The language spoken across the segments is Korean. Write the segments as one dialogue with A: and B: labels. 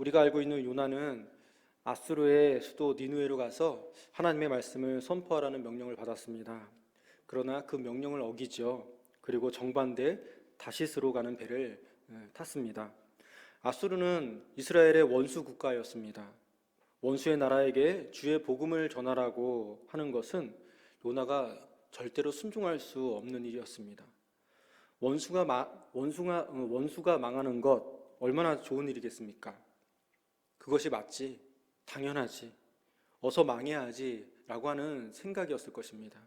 A: 우리가 알고 있는 요나는 아수르의 수도 니느웨로 가서 하나님의 말씀을 선포하라는 명령을 받았습니다. 그러나 그 명령을 어기죠. 그리고 정반대 다시스로 가는 배를 탔습니다. 아수르는 이스라엘의 원수 국가였습니다. 원수의 나라에게 주의 복음을 전하라고 하는 것은 요나가 절대로 순종할 수 없는 일이었습니다. 원수가 망하는 것 얼마나 좋은 일이겠습니까? 그것이 맞지, 당연하지, 어서 망해야지 라고 하는 생각이었을 것입니다.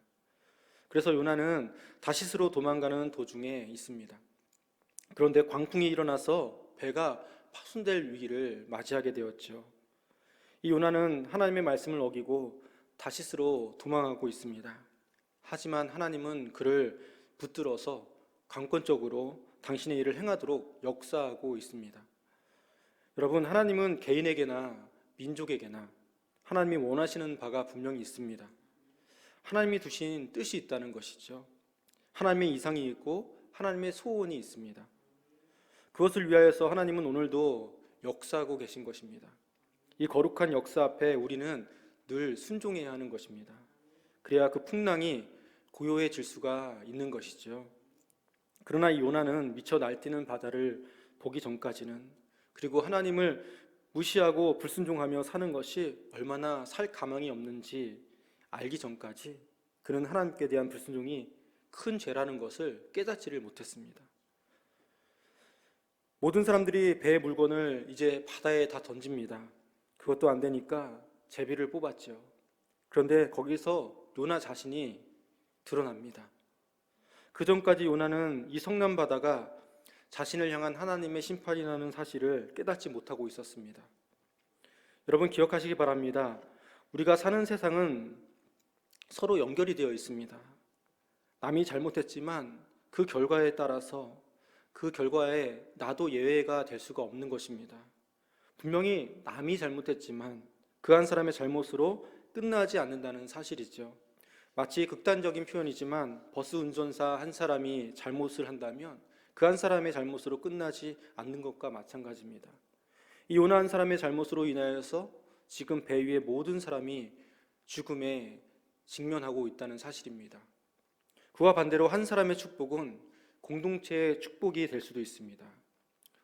A: 그래서 요나는 다시스로 도망가는 도중에 있습니다. 그런데 광풍이 일어나서 배가 파손될 위기를 맞이하게 되었죠. 이 요나는 하나님의 말씀을 어기고 다시스로 도망하고 있습니다. 하지만 하나님은 그를 붙들어서 강권적으로 당신의 일을 행하도록 역사하고 있습니다. 여러분, 하나님은 개인에게나 민족에게나 하나님이 원하시는 바가 분명히 있습니다. 하나님이 두신 뜻이 있다는 것이죠. 하나님의 이상이 있고 하나님의 소원이 있습니다. 그것을 위하여서 하나님은 오늘도 역사하고 계신 것입니다. 이 거룩한 역사 앞에 우리는 늘 순종해야 하는 것입니다. 그래야 그 풍랑이 고요해질 수가 있는 것이죠. 그러나 이 요나는 미쳐 날뛰는 바다를 보기 전까지는, 그리고 하나님을 무시하고 불순종하며 사는 것이 얼마나 살 가망이 없는지 알기 전까지 그는 하나님께 대한 불순종이 큰 죄라는 것을 깨닫지를 못했습니다. 모든 사람들이 배의 물건을 이제 바다에 다 던집니다. 그것도 안 되니까 제비를 뽑았죠. 그런데 거기서 요나 자신이 드러납니다. 그 전까지 요나는 이 성난 바다가 자신을 향한 하나님의 심판이라는 사실을 깨닫지 못하고 있었습니다. 여러분, 기억하시기 바랍니다. 우리가 사는 세상은 서로 연결이 되어 있습니다. 남이 잘못했지만 그 결과에 따라서 그 결과에 나도 예외가 될 수가 없는 것입니다. 분명히 남이 잘못했지만 그 한 사람의 잘못으로 끝나지 않는다는 사실이죠. 마치 극단적인 표현이지만 버스 운전사 한 사람이 잘못을 한다면 그 한 사람의 잘못으로 끝나지 않는 것과 마찬가지입니다. 이 요나 한 사람의 잘못으로 인하여서 지금 배 위의 모든 사람이 죽음에 직면하고 있다는 사실입니다. 그와 반대로 한 사람의 축복은 공동체의 축복이 될 수도 있습니다.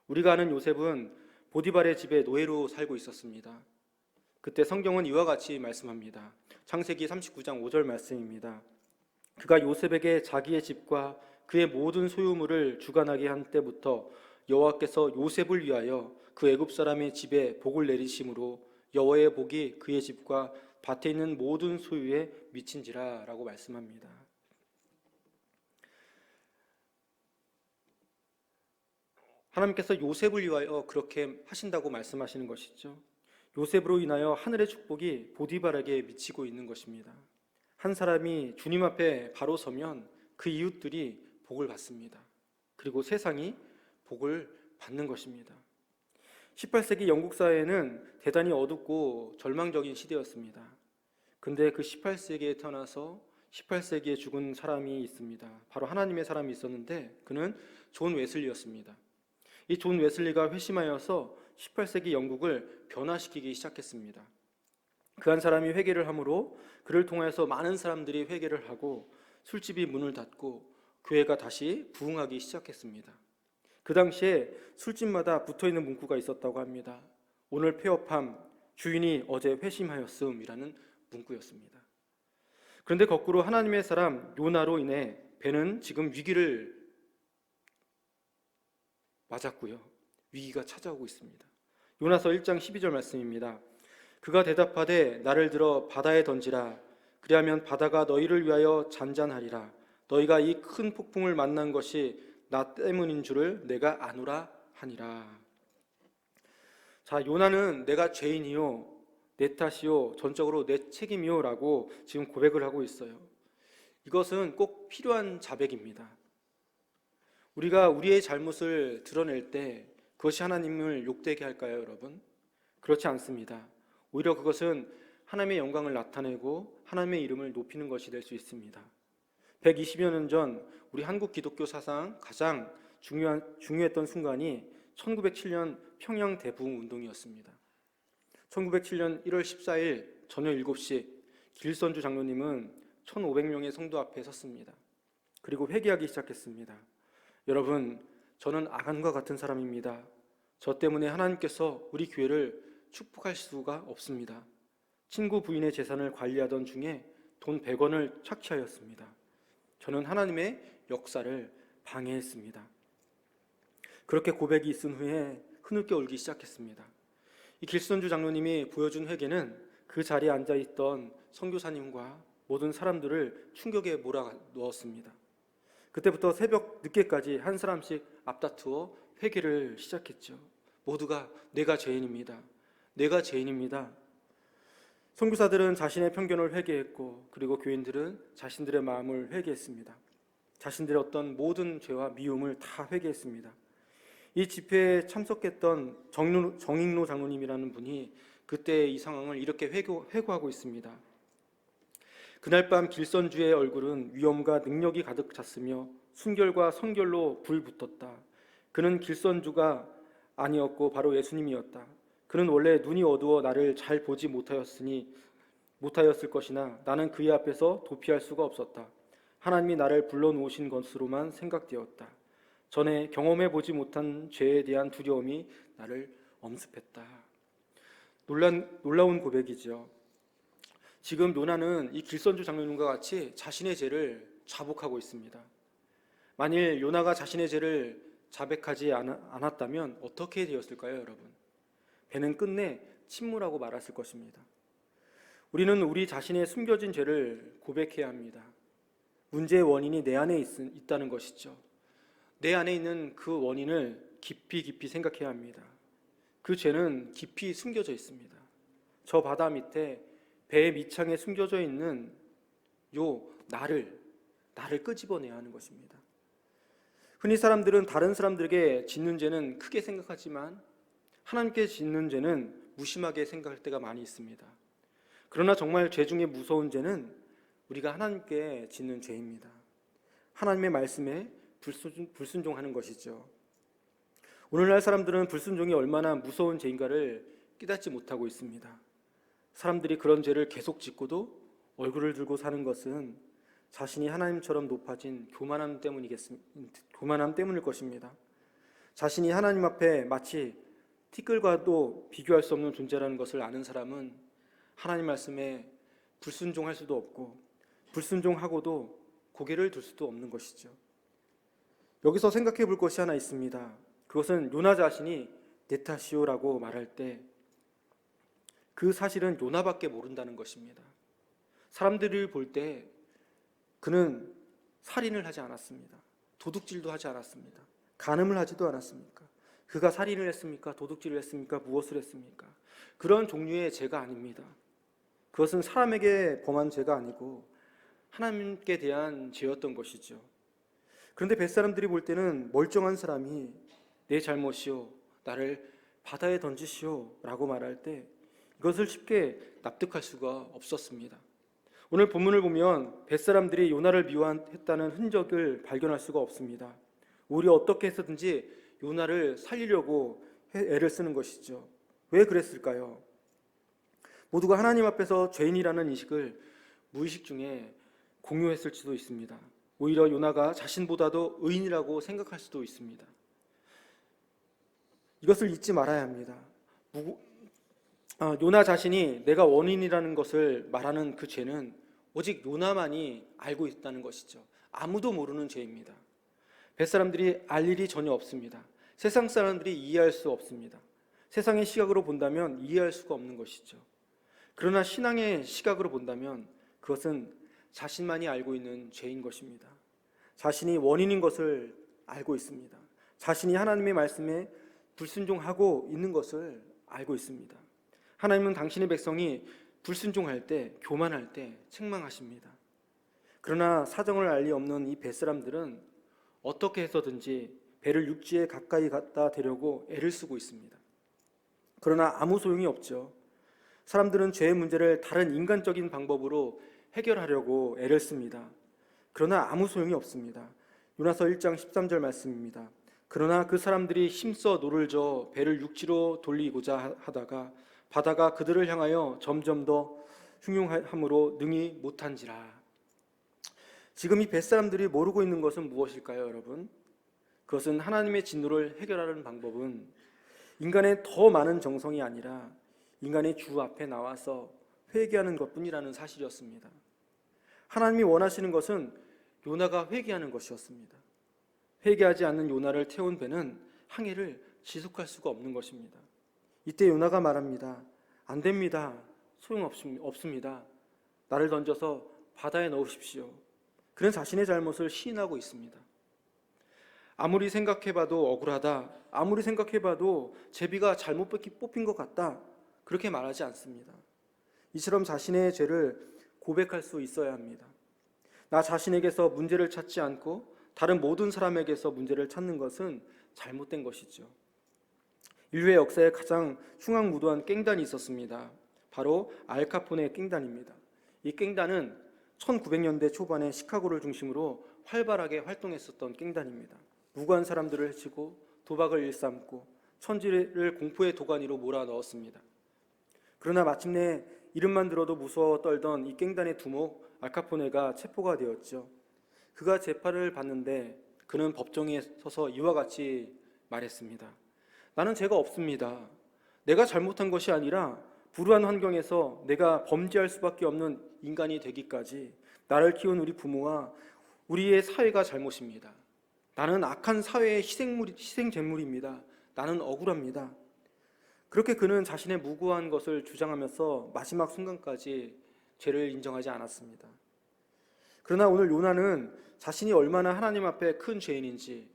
A: 우리가 아는 요셉은 보디발의 집에 노예로 살고 있었습니다. 그때 성경은 이와 같이 말씀합니다. 창세기 39장 5절 말씀입니다. 그가 요셉에게 자기의 집과 그의 모든 소유물을 주관하게 한 때부터 여호와께서 요셉을 위하여 그 애굽 사람의 집에 복을 내리심으로 여호와의 복이 그의 집과 밭에 있는 모든 소유에 미친지라 라고 말씀합니다. 하나님께서 요셉을 위하여 그렇게 하신다고 말씀하시는 것이죠. 요셉으로 인하여 하늘의 축복이 보디발에게 미치고 있는 것입니다. 한 사람이 주님 앞에 바로 서면 그 이웃들이 복을 받습니다. 그리고 세상이 복을 받는 것입니다. 18세기 영국 사회는 대단히 어둡고 절망적인 시대였습니다. 근데 그 18세기에 태어나서 18세기에 죽은 사람이 있습니다. 바로 하나님의 사람이 있었는데 그는 존 웨슬리였습니다. 이 존 웨슬리가 회심하여서 18세기 영국을 변화시키기 시작했습니다. 그 한 사람이 회개를 함으로 그를 통해서 많은 사람들이 회개를 하고 술집이 문을 닫고 교회가 다시 부흥하기 시작했습니다. 그 당시에 술집마다 붙어있는 문구가 있었다고 합니다. 오늘 폐업함, 주인이 어제 회심하였음이라는 문구였습니다. 그런데 거꾸로 하나님의 사람 요나로 인해 배는 지금 위기를 맞았고요. 위기가 찾아오고 있습니다. 요나서 1장 12절 말씀입니다. 그가 대답하되 나를 들어 바다에 던지라. 그리하면 바다가 너희를 위하여 잔잔하리라. 너희가 이 큰 폭풍을 만난 것이 나 때문인 줄을 내가 아노라 하니라. 자, 요나는 내가 죄인이요, 내 탓이요, 전적으로 내 책임이요 라고 지금 고백을 하고 있어요. 이것은 꼭 필요한 자백입니다. 우리가 우리의 잘못을 드러낼 때 그것이 하나님을 욕되게 할까요, 여러분? 그렇지 않습니다. 오히려 그것은 하나님의 영광을 나타내고 하나님의 이름을 높이는 것이 될 수 있습니다. 120여 년 전 우리 한국 기독교 사상 가장 중요했던 순간이 1907년 평양 대부흥 운동이었습니다. 1907년 1월 14일 저녁 7시 길선주 장로님은 1,500명의 성도 앞에 섰습니다. 그리고 회개하기 시작했습니다. 여러분, 저는 아간과 같은 사람입니다. 저 때문에 하나님께서 우리 교회를 축복할 수가 없습니다. 친구 부인의 재산을 관리하던 중에 돈 100원을 착취하였습니다. 저는 하나님의 역사를 방해했습니다. 그렇게 고백이 있은 후에 흐느껴 울기 시작했습니다. 이 길선주 장로님이 보여준 회개는 그 자리에 앉아있던 선교사님과 모든 사람들을 충격에 몰아넣었습니다. 그때부터 새벽 늦게까지 한 사람씩 앞다투어 회개를 시작했죠. 모두가 내가 죄인입니다. 내가 죄인입니다. 선교사들은 자신의 편견을 회개했고, 그리고 교인들은 자신들의 마음을 회개했습니다. 자신들의 어떤 모든 죄와 미움을 다 회개했습니다. 이 집회에 참석했던 정익로 장로님이라는 분이 그때 이 상황을 이렇게 회고하고 있습니다. 그날 밤 길선주의 얼굴은 위엄과 능력이 가득 찼으며 순결과 성결로 불붙었다. 그는 길선주가 아니었고 바로 예수님이었다. 그는 원래 눈이 어두워 나를 잘 보지 못하였을 것이나 나는 그의 앞에서 도피할 수가 없었다. 하나님이 나를 불러놓으신 것으로만 생각되었다. 전에 경험해 보지 못한 죄에 대한 두려움이 나를 엄습했다. 놀라운 고백이죠. 지금 요나는 이 길선주 장로님과 같이 자신의 죄를 자복하고 있습니다. 만일 요나가 자신의 죄를 자백하지 않았다면 어떻게 되었을까요, 여러분? 배는 끝내 침몰하고 말았을 것입니다. 우리는 우리 자신의 숨겨진 죄를 고백해야 합니다. 문제의 원인이 내 안에 있다는 것이죠. 내 안에 있는 그 원인을 깊이 생각해야 합니다. 그 죄는 깊이 숨겨져 있습니다. 저 바다 밑에 배의 밑창에 숨겨져 있는 요 나를 끄집어내야 하는 것입니다. 흔히 사람들은 다른 사람들에게 짓는 죄는 크게 생각하지만 하나님께 짓는 죄는 무심하게 생각할 때가 많이 있습니다. 그러나 정말 죄 중에 무서운 죄는 우리가 하나님께 짓는 죄입니다. 하나님의 말씀에 불순종하는 것이죠. 오늘날 사람들은 불순종이 얼마나 무서운 죄인가를 깨닫지 못하고 있습니다. 사람들이 그런 죄를 계속 짓고도 얼굴을 들고 사는 것은 자신이 하나님처럼 높아진 교만함 때문일 것입니다. 자신이 하나님 앞에 마치 티끌과도 비교할 수 없는 존재라는 것을 아는 사람은 하나님 말씀에 불순종할 수도 없고 불순종하고도 고개를 들 수도 없는 것이죠. 여기서 생각해 볼 것이 하나 있습니다. 그것은 요나 자신이 내 탓이오라고 말할 때 그 사실은 요나밖에 모른다는 것입니다. 사람들이 볼 때 그는 살인을 하지 않았습니다. 도둑질도 하지 않았습니다. 간음을 하지도 않았습니까? 그가 살인을 했습니까? 도둑질을 했습니까? 무엇을 했습니까? 그런 종류의 죄가 아닙니다. 그것은 사람에게 범한 죄가 아니고 하나님께 대한 죄였던 것이죠. 그런데 뱃사람들이 볼 때는 멀쩡한 사람이 내 잘못이요, 나를 바다에 던지시오 라고 말할 때 이것을 쉽게 납득할 수가 없었습니다. 오늘 본문을 보면 뱃사람들이 요나를 미워했다는 흔적을 발견할 수가 없습니다. 오히려 어떻게 해서든지 요나를 살리려고 애를 쓰는 것이죠. 왜 그랬을까요? 모두가 하나님 앞에서 죄인이라는 인식을 무의식 중에 공유했을 수도 있습니다. 오히려 요나가 자신보다도 의인이라고 생각할 수도 있습니다. 이것을 잊지 말아야 합니다. 요나 자신이 내가 원인이라는 것을 말하는 그 죄는 오직 요나만이 알고 있다는 것이죠. 아무도 모르는 죄입니다. 뱃사람들이 알 일이 전혀 없습니다. 세상 사람들이 이해할 수 없습니다. 세상의 시각으로 본다면 이해할 수가 없는 것이죠. 그러나 신앙의 시각으로 본다면 그것은 자신만이 알고 있는 죄인 것입니다. 자신이 원인인 것을 알고 있습니다. 자신이 하나님의 말씀에 불순종하고 있는 것을 알고 있습니다. 하나님은 당신의 백성이 불순종할 때, 교만할 때 책망하십니다. 그러나 사정을 알 리 없는 이 뱃사람들은 어떻게 해서든지 배를 육지에 가까이 갖다 대려고 애를 쓰고 있습니다. 그러나 아무 소용이 없죠. 사람들은 죄의 문제를 다른 인간적인 방법으로 해결하려고 애를 씁니다. 그러나 아무 소용이 없습니다. 요나서 1장 13절 말씀입니다. 그러나 그 사람들이 힘써 노를 저어 배를 육지로 돌리고자 하다가 바다가 그들을 향하여 점점 더 흉흉함으로 능히 못한지라. 지금 이 뱃사람들이 모르고 있는 것은 무엇일까요, 여러분? 그것은 하나님의 진노를 해결하는 방법은 인간의 더 많은 정성이 아니라 인간의 주 앞에 나와서 회개하는 것뿐이라는 사실이었습니다. 하나님이 원하시는 것은 요나가 회개하는 것이었습니다. 회개하지 않는 요나를 태운 배는 항해를 지속할 수가 없는 것입니다. 이때 요나가 말합니다. 안 됩니다. 소용없습니다. 나를 던져서 바다에 넣으십시오. 그는 자신의 잘못을 시인하고 있습니다. 아무리 생각해봐도 억울하다, 아무리 생각해봐도 제비가 잘못 뽑힌 것 같다, 그렇게 말하지 않습니다. 이처럼 자신의 죄를 고백할 수 있어야 합니다. 나 자신에게서 문제를 찾지 않고 다른 모든 사람에게서 문제를 찾는 것은 잘못된 것이죠. 인류의 역사에 가장 흉악무도한 깽단이 있었습니다. 바로 알카포네 깽단입니다. 이 깽단은 1900년대 초반에 시카고를 중심으로 활발하게 활동했었던 깽단입니다. 무고한 사람들을 해치고 도박을 일삼고 천지를 공포의 도가니로 몰아넣었습니다. 그러나 마침내 이름만 들어도 무서워 떨던 이 깽단의 두목 알카포네가 체포가 되었죠. 그가 재판을 받는데 그는 법정에 서서 이와 같이 말했습니다. 나는 죄가 없습니다. 내가 잘못한 것이 아니라 불우한 환경에서 내가 범죄할 수밖에 없는 인간이 되기까지 나를 키운 우리 부모와 우리의 사회가 잘못입니다. 나는 악한 사회의 희생제물입니다. 나는 억울합니다. 그렇게 그는 자신의 무고한 것을 주장하면서 마지막 순간까지 죄를 인정하지 않았습니다. 그러나 오늘 요나는 자신이 얼마나 하나님 앞에 큰 죄인인지,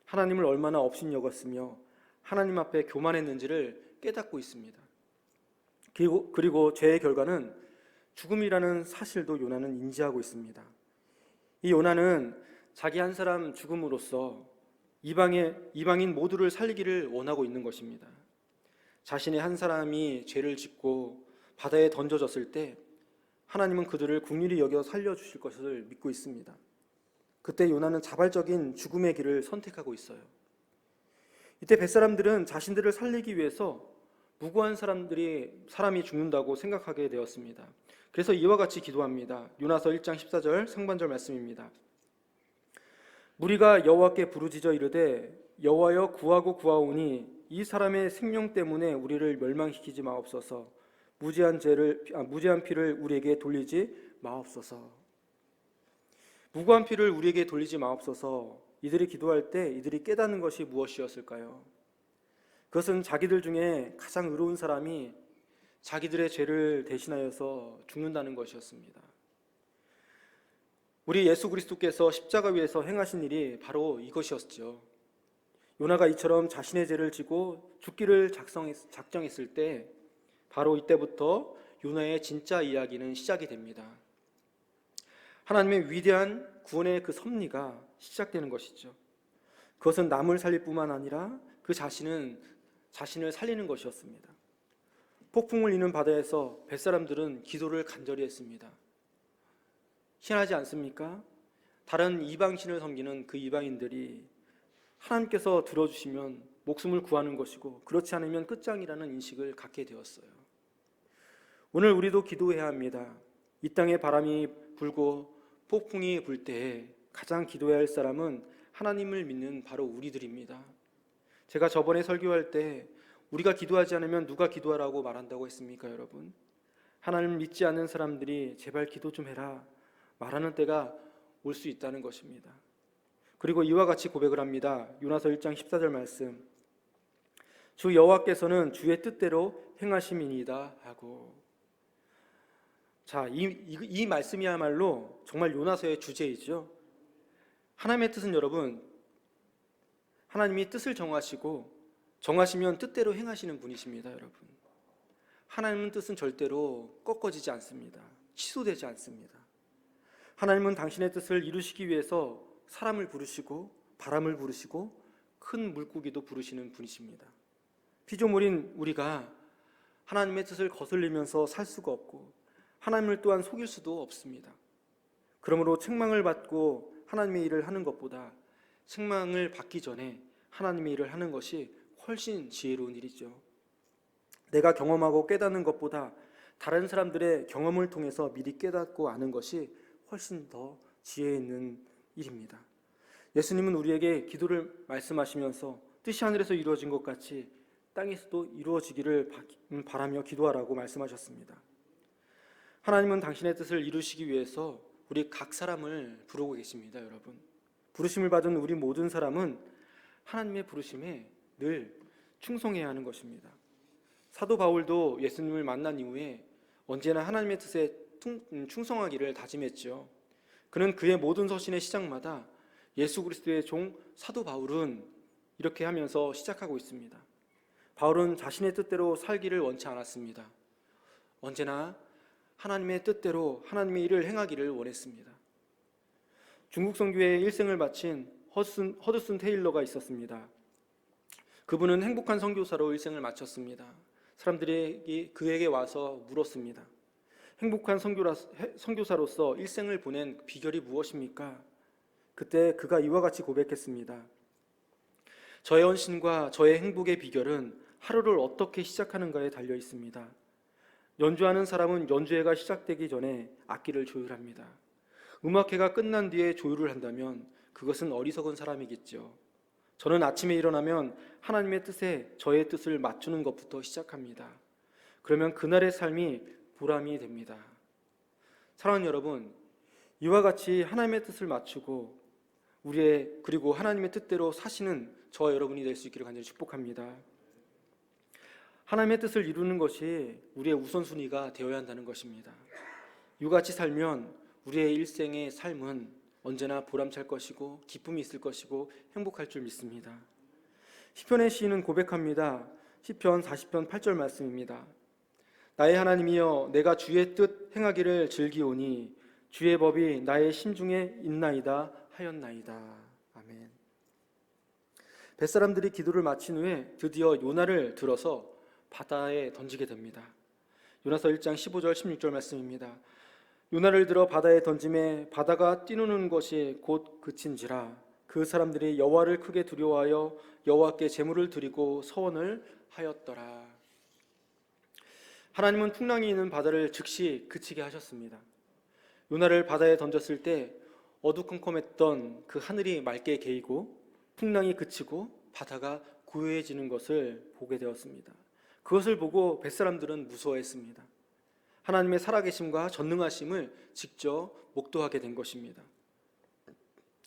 A: 하나님을 얼마나 업신여겼으며 하나님 앞에 교만했는지를 깨닫고 있습니다. 그리고 죄의 결과는 죽음이라는 사실도 요나는 인지하고 있습니다. 이 요나는 자기 한 사람 죽음으로써 이방인 모두를 살리기를 원하고 있는 것입니다. 자신의 한 사람이 죄를 짓고 바다에 던져졌을 때 하나님은 그들을 긍휼히 여겨 살려주실 것을 믿고 있습니다. 그때 요나는 자발적인 죽음의 길을 선택하고 있어요. 이때 뱃사람들은 자신들을 살리기 위해서 무고한 사람이 죽는다고 생각하게 되었습니다. 그래서 이와 같이 기도합니다. 요나서 1장 14절 상반절 말씀입니다. 무리가 여호와께 부르짖어 이르되 여호와여 구하고 구하오니 이 사람의 생명 때문에 우리를 멸망시키지 마옵소서. 무죄한 피를 우리에게 돌리지 마옵소서. 무고한 피를 우리에게 돌리지 마옵소서. 이들이 기도할 때 이들이 깨닫는 것이 무엇이었을까요? 그것은 자기들 중에 가장 의로운 사람이 자기들의 죄를 대신하여서 죽는다는 것이었습니다. 우리 예수 그리스도께서 십자가 위에서 행하신 일이 바로 이것이었죠. 요나가 이처럼 자신의 죄를 지고 죽기를 작정했을 때 바로 이때부터 요나의 진짜 이야기는 시작이 됩니다. 하나님의 위대한 구원의 그 섭리가 시작되는 것이죠. 그것은 남을 살릴 뿐만 아니라 그 자신을 살리는 것이었습니다. 폭풍을 이는 바다에서 뱃사람들은 기도를 간절히 했습니다. 희한하지 않습니까? 다른 이방신을 섬기는 그 이방인들이 하나님께서 들어주시면 목숨을 구하는 것이고 그렇지 않으면 끝장이라는 인식을 갖게 되었어요. 오늘 우리도 기도해야 합니다. 이 땅에 바람이 불고 폭풍이 불 때에 가장 기도해야 할 사람은 하나님을 믿는 바로 우리들입니다. 제가 저번에 설교할 때 우리가 기도하지 않으면 누가 기도하라고 말한다고 했습니까, 여러분? 하나님을 믿지 않는 사람들이 제발 기도 좀 해라 말하는 때가 올 수 있다는 것입니다. 그리고 이와 같이 고백을 합니다. 요나서 1장 14절 말씀. 주 여호와께서는 주의 뜻대로 행하심이니이다 하고. 자, 이 말씀이야말로 정말 요나서의 주제이죠. 하나님의 뜻은 여러분, 하나님이 뜻을 정하시면 뜻대로 행하시는 분이십니다, 여러분. 하나님의 뜻은 절대로 꺾어지지 않습니다. 취소되지 않습니다. 하나님은 당신의 뜻을 이루시기 위해서 사람을 부르시고 바람을 부르시고 큰 물고기도 부르시는 분이십니다. 피조물인 우리가 하나님의 뜻을 거슬리면서 살 수가 없고 하나님을 또한 속일 수도 없습니다. 그러므로 책망을 받고 하나님의 일을 하는 것보다 책망을 받기 전에 하나님의 일을 하는 것이 훨씬 지혜로운 일이죠. 내가 경험하고 깨닫는 것보다 다른 사람들의 경험을 통해서 미리 깨닫고 아는 것이 훨씬 더 지혜 있는 일입니다. 예수님은 우리에게 기도를 말씀하시면서 뜻이 하늘에서 이루어진 것 같이 땅에서도 이루어지기를 바라며 기도하라고 말씀하셨습니다. 하나님은 당신의 뜻을 이루시기 위해서 우리 각 사람을 부르고 계십니다. 여러분, 부르심을 받은 우리 모든 사람은 하나님의 부르심에 늘 충성해야 하는 것입니다. 사도 바울도 예수님을 만난 이후에 언제나 하나님의 뜻에 충성하기를 다짐했죠. 그는 그의 모든 서신의 시작마다 예수 그리스도의 종 사도 바울은 이렇게 하면서 시작하고 있습니다. 바울은 자신의 뜻대로 살기를 원치 않았습니다. 언제나 하나님의 뜻대로 하나님의 일을 행하기를 원했습니다. 중국 선교의 일생을 마친 허드슨 테일러가 있었습니다. 그분은 행복한 선교사로 일생을 마쳤습니다. 사람들이 그에게 와서 물었습니다. 행복한 선교사로서 일생을 보낸 비결이 무엇입니까? 그때 그가 이와 같이 고백했습니다. 저의 헌신과 저의 행복의 비결은 하루를 어떻게 시작하는가에 달려 있습니다. 연주하는 사람은 연주회가 시작되기 전에 악기를 조율합니다. 음악회가 끝난 뒤에 조율을 한다면 그것은 어리석은 사람이겠죠. 저는 아침에 일어나면 하나님의 뜻에 저의 뜻을 맞추는 것부터 시작합니다. 그러면 그날의 삶이 보람이 됩니다. 사랑하는 여러분, 이와 같이 하나님의 뜻을 맞추고 그리고 하나님의 뜻대로 사시는 저와 여러분이 될 수 있기를 간절히 축복합니다. 하나님의 뜻을 이루는 것이 우리의 우선순위가 되어야 한다는 것입니다. 이와 같이 살면 우리의 일생의 삶은 언제나 보람찰 것이고 기쁨이 있을 것이고 행복할 줄 믿습니다. 시편의 시인은 고백합니다. 시편 40편 8절 말씀입니다. 나의 하나님이여, 내가 주의 뜻 행하기를 즐기오니 주의 법이 나의 심중에 있나이다 하였나이다. 아멘. 뱃사람들이 기도를 마친 후에 드디어 요나를 들어서 바다에 던지게 됩니다. 요나서 1장 15절 16절 말씀입니다. 요나를 들어 바다에 던짐에 바다가 뛰노는 것이 곧 그친지라 그 사람들이 여호와를 크게 두려워하여 여호와께 제물을 드리고 서원을 하였더라. 하나님은 풍랑이 있는 바다를 즉시 그치게 하셨습니다. 요나를 바다에 던졌을 때 어두컴컴했던 그 하늘이 맑게 개이고 풍랑이 그치고 바다가 고요해지는 것을 보게 되었습니다. 그것을 보고 뱃사람들은 무서워했습니다. 하나님의 살아계심과 전능하심을 직접 목도하게 된 것입니다.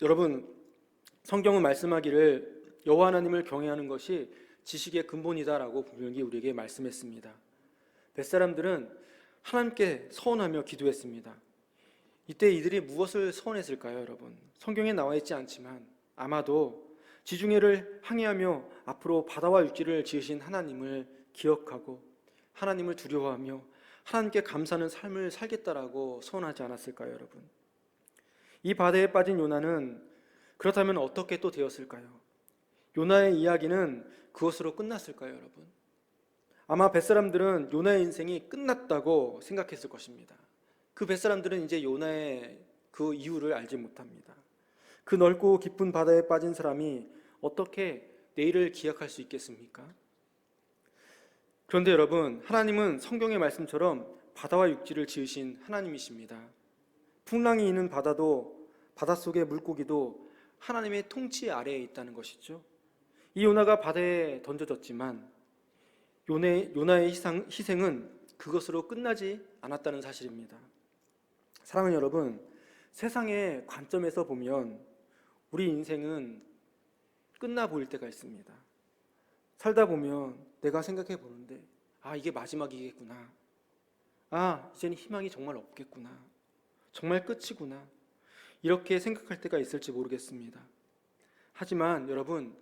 A: 여러분, 성경은 말씀하기를 여호와 하나님을 경외하는 것이 지식의 근본이다라고 분명히 우리에게 말씀했습니다. 뱃사람들은 하나님께 서원하며 기도했습니다. 이때 이들이 무엇을 서원했을까요, 여러분? 성경에 나와 있지 않지만 아마도 지중해를 항해하며 앞으로 바다와 육지를 지으신 하나님을 기억하고 하나님을 두려워하며 하나님께 감사하는 삶을 살겠다라고 서원하지 않았을까요, 여러분? 이 바다에 빠진 요나는 그렇다면 어떻게 또 되었을까요? 요나의 이야기는 그것으로 끝났을까요, 여러분? 아마 뱃사람들은 요나의 인생이 끝났다고 생각했을 것입니다. 그 뱃사람들은 이제 요나의 그 이유를 알지 못합니다. 그 넓고 깊은 바다에 빠진 사람이 어떻게 내일을 기약할 수 있겠습니까? 그런데 여러분, 하나님은 성경의 말씀처럼 바다와 육지를 지으신 하나님이십니다. 풍랑이 있는 바다도 바닷속의 물고기도 하나님의 통치 아래에 있다는 것이죠. 이 요나가 바다에 던져졌지만 요나의 희생은 그것으로 끝나지 않았다는 사실입니다. 사랑하는 여러분, 세상의 관점에서 보면 우리 인생은 끝나 보일 때가 있습니다. 살다 보면 내가 생각해 보는데 이게 마지막이겠구나. 이제는 희망이 정말 없겠구나. 정말 끝이구나. 이렇게 생각할 때가 있을지 모르겠습니다. 하지만 여러분,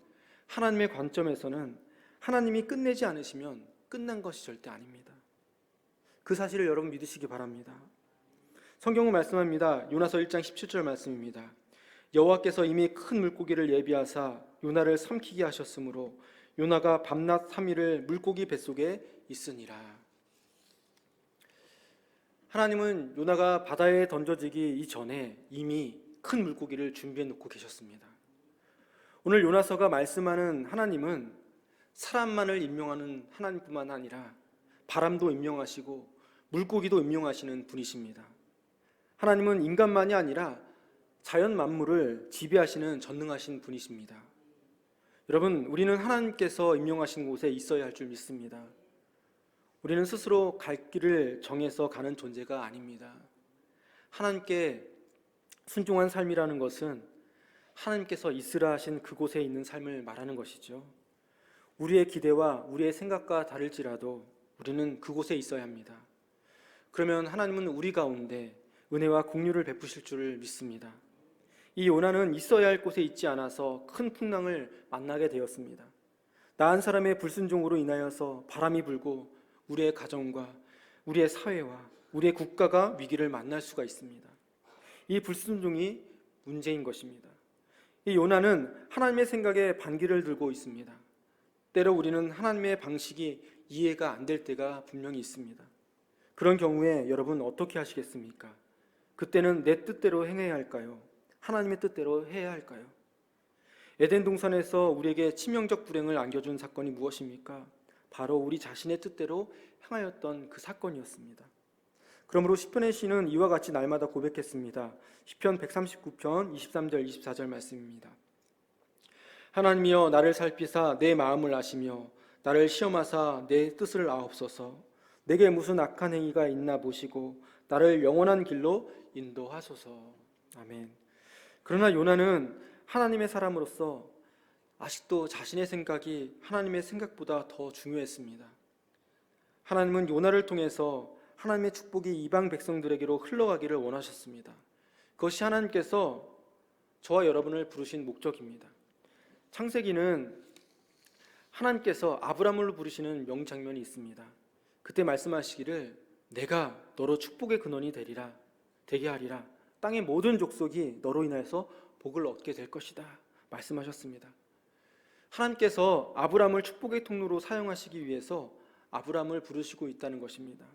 A: 하나님의 관점에서는 하나님이 끝내지 않으시면 끝난 것이 절대 아닙니다. 그 사실을 여러분 믿으시기 바랍니다. 성경은 말씀합니다. 요나서 1장 17절 말씀입니다. 여호와께서 이미 큰 물고기를 예비하사 요나를 삼키게 하셨으므로 요나가 밤낮 3일을 물고기 뱃속에 있으니라. 하나님은 요나가 바다에 던져지기 이전에 이미 큰 물고기를 준비해 놓고 계셨습니다. 오늘 요나서가 말씀하는 하나님은 사람만을 임명하는 하나님뿐만 아니라 바람도 임명하시고 물고기도 임명하시는 분이십니다. 하나님은 인간만이 아니라 자연 만물을 지배하시는 전능하신 분이십니다. 여러분, 우리는 하나님께서 임명하신 곳에 있어야 할 줄 믿습니다. 우리는 스스로 갈 길을 정해서 가는 존재가 아닙니다. 하나님께 순종한 삶이라는 것은 하나님께서 있으라 하신 그곳에 있는 삶을 말하는 것이죠. 우리의 기대와 우리의 생각과 다를지라도 우리는 그곳에 있어야 합니다. 그러면 하나님은 우리 가운데 은혜와 공유를 베푸실 줄을 믿습니다. 이 요나는 있어야 할 곳에 있지 않아서 큰 풍랑을 만나게 되었습니다. 나 한 사람의 불순종으로 인하여서 바람이 불고 우리의 가정과 우리의 사회와 우리의 국가가 위기를 만날 수가 있습니다. 이 불순종이 문제인 것입니다. 이 요나는 하나님의 생각에 반기를 들고 있습니다. 때로 우리는 하나님의 방식이 이해가 안 될 때가 분명히 있습니다. 그런 경우에 여러분 어떻게 하시겠습니까? 그때는 내 뜻대로 행해야 할까요? 하나님의 뜻대로 해야 할까요? 에덴 동산에서 우리에게 치명적 불행을 안겨준 사건이 무엇입니까? 바로 우리 자신의 뜻대로 행하였던 그 사건이었습니다. 그러므로 시편의 시는 이와 같이 날마다 고백했습니다. 시편 139편 23절 24절 말씀입니다. 하나님이여 나를 살피사 내 마음을 아시며 나를 시험하사 내 뜻을 아옵소서. 내게 무슨 악한 행위가 있나 보시고 나를 영원한 길로 인도하소서. 아멘. 그러나 요나는 하나님의 사람으로서 아직도 자신의 생각이 하나님의 생각보다 더 중요했습니다. 하나님은 요나를 통해서 하나님의 축복이 이방 백성들에게로 흘러가기를 원하셨습니다. 그것이 하나님께서 저와 여러분을 부르신 목적입니다. 창세기는 하나님께서 아브라함을 부르시는 명장면이 있습니다. 그때 말씀하시기를 내가 너로 축복의 근원이 되게 하리라. 땅의 모든 족속이 너로 인해서 복을 얻게 될 것이다 말씀하셨습니다. 하나님께서 아브라함을 축복의 통로로 사용하시기 위해서 아브라함을 부르시고 있다는 것입니다.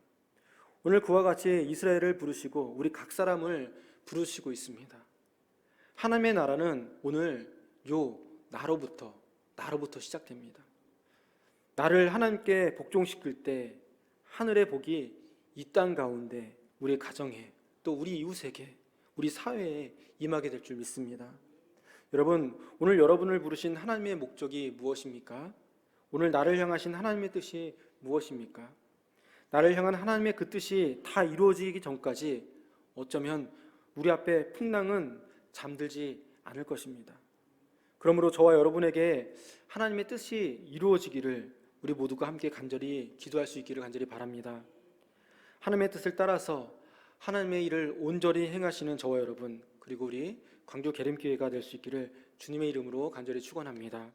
A: 오늘 그와 같이 이스라엘을 부르시고 우리 각 사람을 부르시고 있습니다. 하나님의 나라는 오늘 나로부터 시작됩니다. 나를 하나님께 복종시킬 때 하늘의 복이 이 땅 가운데 우리 가정에 또 우리 이웃에게 우리 사회에 임하게 될 줄 믿습니다. 여러분, 오늘 여러분을 부르신 하나님의 목적이 무엇입니까? 오늘 나를 향하신 하나님의 뜻이 무엇입니까? 나를 향한 하나님의 그 뜻이 다 이루어지기 전까지 어쩌면 우리 앞에 풍랑은 잠들지 않을 것입니다. 그러므로 저와 여러분에게 하나님의 뜻이 이루어지기를 우리 모두가 함께 간절히 기도할 수 있기를 간절히 바랍니다. 하나님의 뜻을 따라서 하나님의 일을 온전히 행하시는 저와 여러분, 그리고 우리 광교 계림교회가 될 수 있기를 주님의 이름으로 간절히 축원합니다.